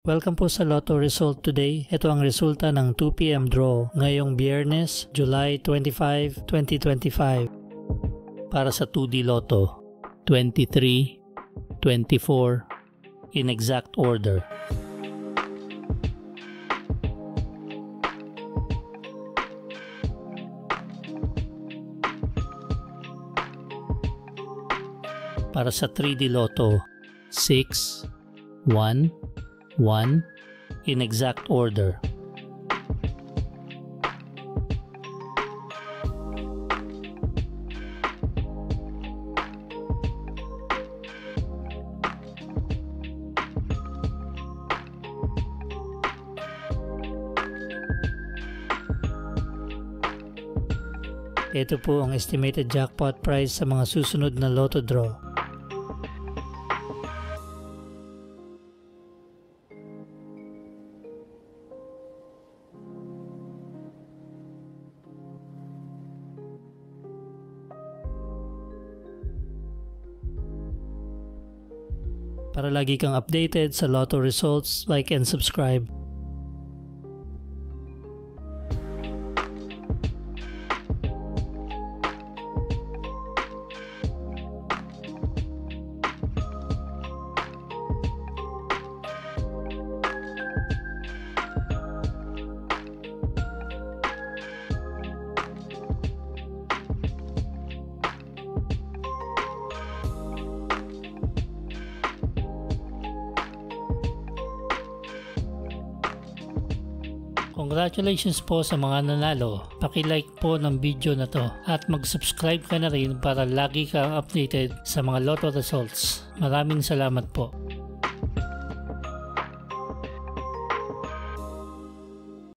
Welcome po sa Lotto Result Today. Ito ang resulta ng 2 PM draw ngayong Biyernes, July 25, 2025 para sa 2D Lotto 23, 24 in exact order. Para sa 3D Lotto 6, 1, 1 in exact order. Ito po ang estimated jackpot price sa mga susunod na Lotto draw. Para lagi kang updated sa Lotto results, like and subscribe. Congratulations po sa mga nanalo. Paki-like po ng video na to at mag-subscribe ka na rin para lagi kang updated sa mga Lotto results. Maraming salamat po.